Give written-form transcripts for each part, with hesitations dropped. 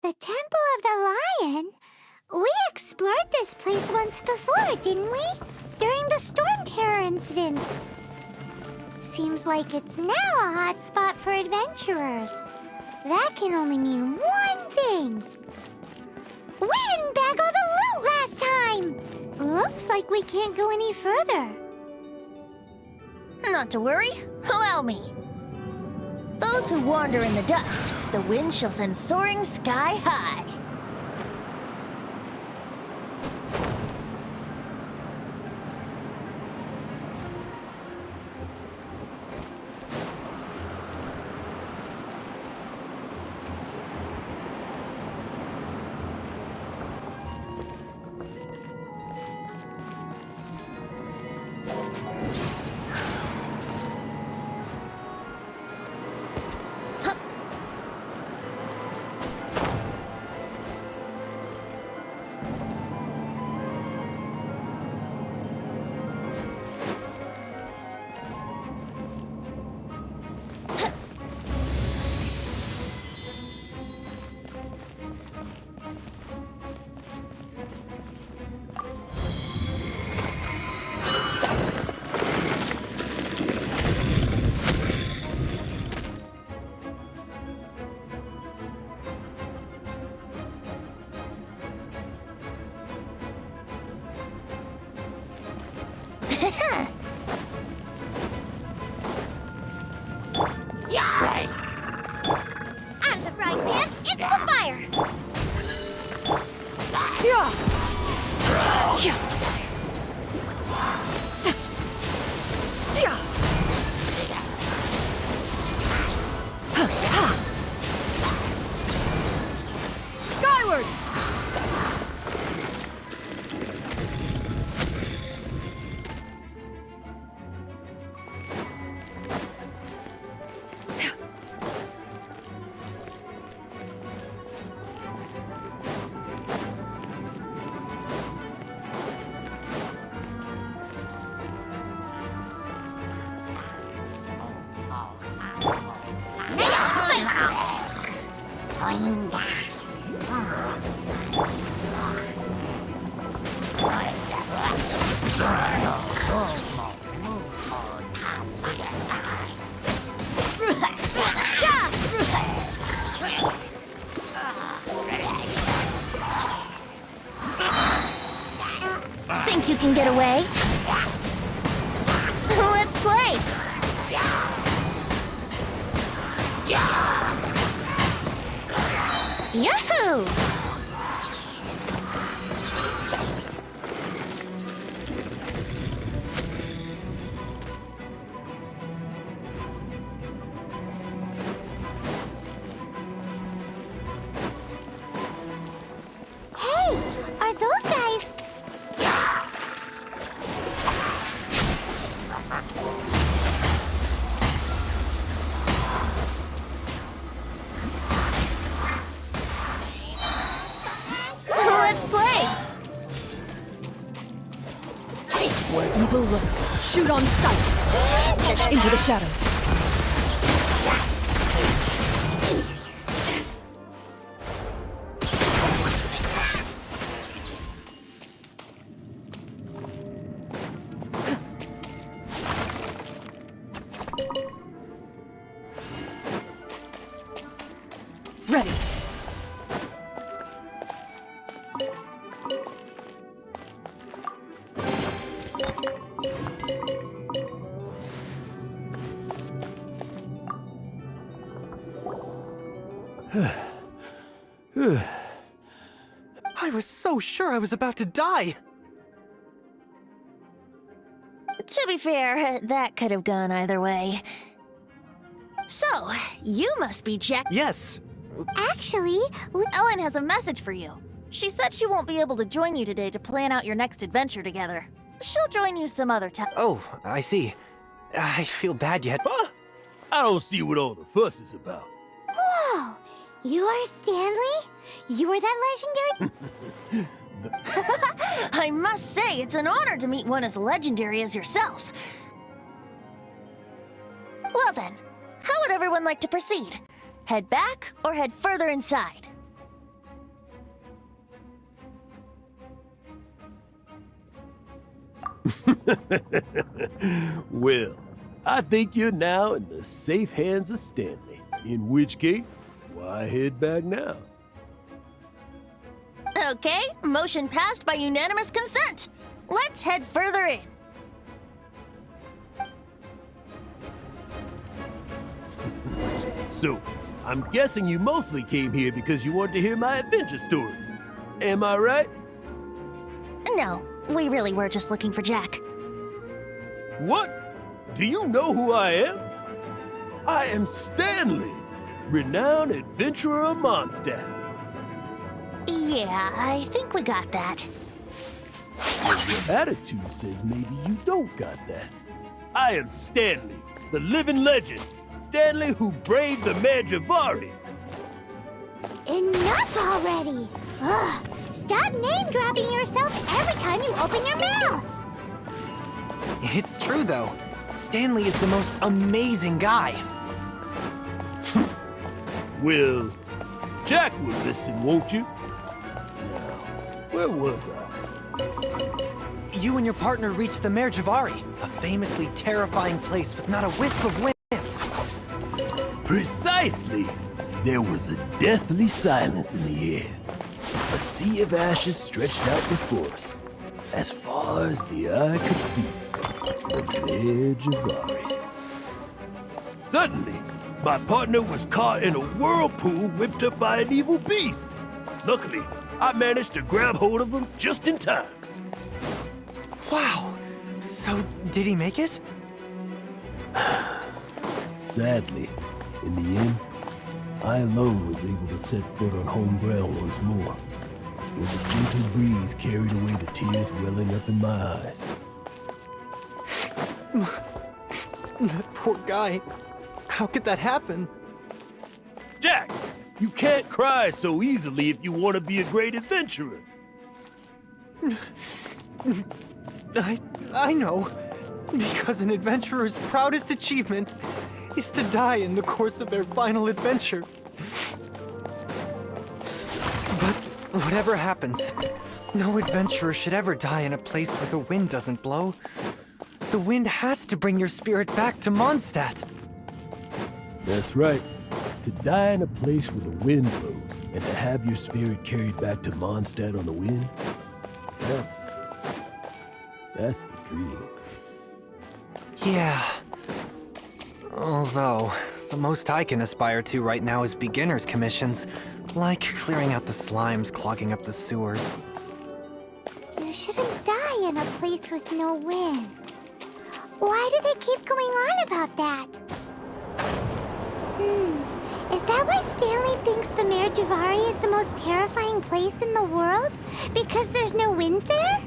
The Temple of the Lion? We explored this place once before, didn't we? During the Storm Terror incident. Seems like it's now a hot spot for adventurers. That can only mean one thing. We didn't bag all the loot last time! Looks like we can't go any further. Not to worry, allow me. Those who wander in the dust, the wind shall send soaring sky high. Out of the frying pan, into the fire! Skyward! Think you can get away? Let's play! Yahoo! Hey, are those guys... Let's play! Where evil lurks, shoot on sight! Into the shadows. Ready. I was so sure I was about to die. To be fair, that could have gone either way. So, you must be Jack. Yes. Actually, Ellen has a message for you. She said she won't be able to join you today to plan out your next adventure together. She'll join you some other time. Oh, I see. I feel bad yet. Huh? I don't see what all the fuss is about. Whoa! You are Stanley? You are that legendary... I must say, it's an honor to meet one as legendary as yourself. Well then, how would everyone like to proceed? Head back or head further inside? Well, I think you're now in the safe hands of Stanley. In which case, why head back now? Okay, motion passed by unanimous consent. Let's head further in. So, I'm guessing you mostly came here because you want to hear my adventure stories. Am I right? No, we really were just looking for Jack. What? Do you know who I am? I am Stanley, renowned adventurer of Mondstadt. Yeah, I think we got that. Your attitude says maybe you don't got that. I am Stanley, the living legend. Stanley who braved the Mandravari. Enough already! Ugh, stop name-dropping yourself every time you open your mouth! It's true, though. Stanley is the most amazing guy. Well, Jack will listen, won't you? Now, where was I? You and your partner reached the Merjavari, a famously terrifying place with not a wisp of wind. Precisely! There was a deathly silence in the air. A sea of ashes stretched out before us, as far as the eye could see. The Merjavari. Suddenly, my partner was caught in a whirlpool whipped up by an evil beast. Luckily, I managed to grab hold of him just in time. Wow. So, did he make it? Sadly, in the end, I alone was able to set foot on home ground once more, where the gentle breeze carried away the tears welling up in my eyes. That poor guy. How could that happen? Jack, you can't cry so easily if you want to be a great adventurer. I know. Because an adventurer's proudest achievement is to die in the course of their final adventure. But whatever happens, no adventurer should ever die in a place where the wind doesn't blow. The wind has to bring your spirit back to Mondstadt. That's right. To die in a place where the wind blows and to have your spirit carried back to Mondstadt on the wind, that's the dream. Yeah. Although, the most I can aspire to right now is beginner's commissions, like clearing out the slimes clogging up the sewers. You shouldn't die in a place with no wind. Why do they keep going on about that? Is that why Stanley thinks the Merjavari is the most terrifying place in the world? Because there's no wind there?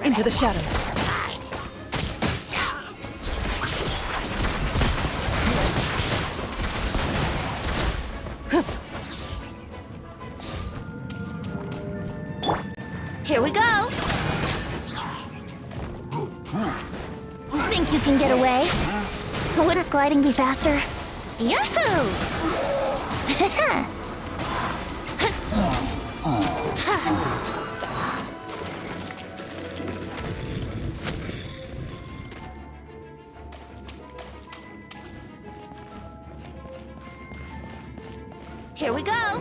Into the shadows. Here we go. Think you can get away? Wouldn't gliding be faster? Yahoo! Here we go.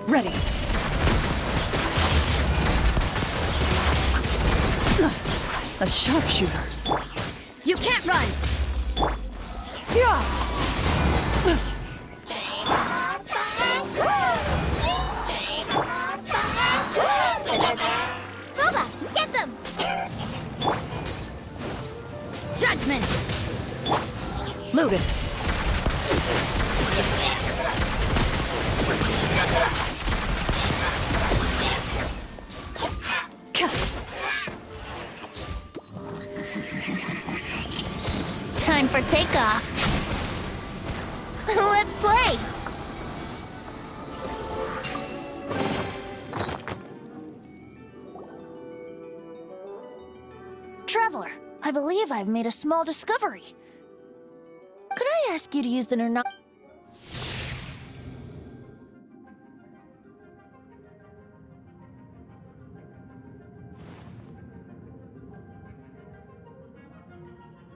Ready. A sharpshooter. You can't run! Yeah! Boba, get them! Judgment! Loaded. Time for takeoff. Let's play! Traveler, I believe I've made a small discovery. Could I ask you to use the Nerno-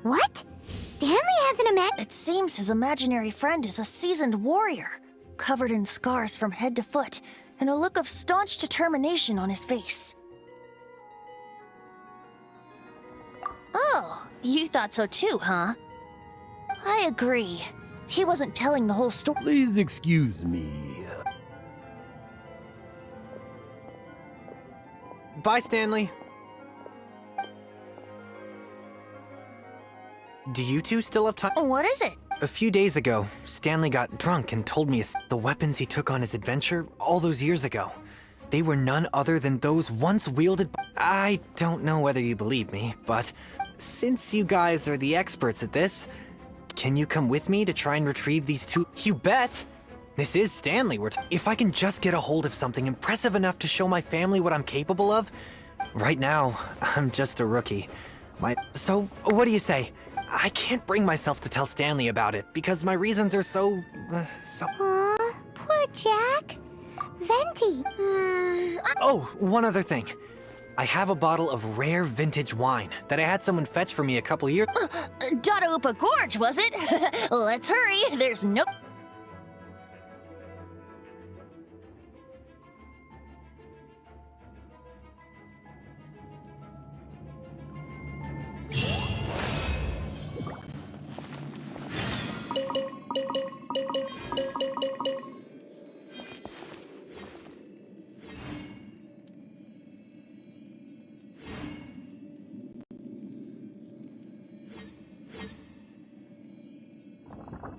What? Stanley has an It seems his imaginary friend is a seasoned warrior, covered in scars from head to foot, and a look of staunch determination on his face. Oh, you thought so too, huh? I agree. He wasn't telling the whole story. Please excuse me. Bye, Stanley. Do you two still have time? What is it? A few days ago, Stanley got drunk and told me the weapons he took on his adventure all those years ago. They were none other than those once wielded. I don't know whether you believe me, but since you guys are the experts at this, can you come with me to try and retrieve these two? You bet! This is Stanley. If I can just get a hold of something impressive enough to show my family what I'm capable of. Right now, I'm just a rookie. So, what do you say? I can't bring myself to tell Stanley about it because my reasons are so. Aw, poor Jack. Venti. Oh, one other thing. I have a bottle of rare vintage wine that I had someone fetch for me a couple years. Dada Upa Gorge, was it? Let's hurry. There's no.